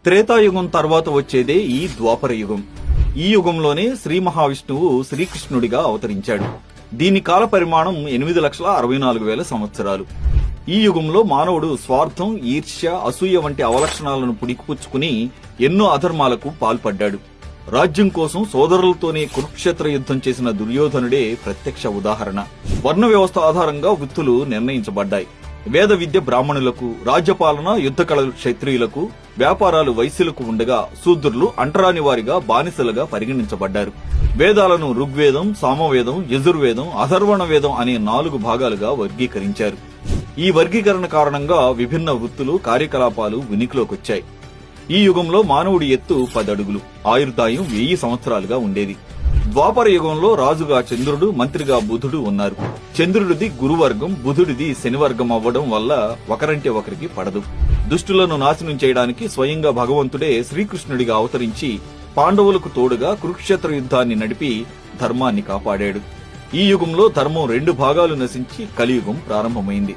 త్రేతాయుగం తర్వాత వచ్చేదే ఈ ద్వాపర యుగం. ఈ యుగంలోనే శ్రీ మహావిష్ణువు శ్రీకృష్ణుడిగా అవతరించాడు. దీని కాల పరిమాణం 8,64,000 సంవత్సరాలు. ఈ యుగంలో మానవుడు స్వార్థం, ఈర్ష్య, అసూయ వంటి అవలక్షణాలను పుడికిపుచ్చుకుని ఎన్నో అధర్మాలకు పాల్పడ్డాడు. రాజ్యం కోసం సోదరులతోనే కురుక్షేత్ర యుద్ధం చేసిన దుర్యోధనుడే ప్రత్యక్ష ఉదాహరణ. వర్ణ వ్యవస్థ ఆధారంగా వృత్తులు నిర్ణయించబడ్డాయి. వేద విద్య బ్రాహ్మణులకు, రాజ్యపాలన, యుద్ధ కళలు క్షత్రియులకు, వ్యాపారాలు వైశ్యులకు ఉండగా శూద్రులు అంటరాని వారిగా బానిసలుగా పరిగణించబడ్డారు. వేదాలను ఋగ్వేదం, సామవేదం, యజుర్వేదం, అథర్వణ వేదం అనే 4 భాగాలుగా వర్గీకరించారు. ఈ వర్గీకరణ కారణంగా విభిన్న వృత్తులు, కార్యకలాపాలు ఉనికిలోకొచ్చాయి. ఈ యుగంలో మానవుడి ఎత్తు 10 అడుగులు, ఆయుర్దాయం 1000 సంవత్సరాలుగా ఉండేది. ద్వాపర యుగంలో రాజుగా చంద్రుడు, మంత్రిగా బుధుడు ఉన్నారు. చంద్రుడిది గురువర్గం, బుధుడిది శనివర్గం అవ్వడం వల్ల ఒకరంటే ఒకరికి పడదు. దుష్టులను నాశనం చేయడానికి స్వయంగా భగవంతుడే శ్రీకృష్ణుడిగా అవతరించి పాండవులకు తోడుగా కురుక్షేత్ర యుద్ధాన్ని నడిపి ధర్మాన్ని కాపాడాడు. ఈ యుగంలో ధర్మం 2 భాగాలు నశించి కలియుగం ప్రారంభమైంది.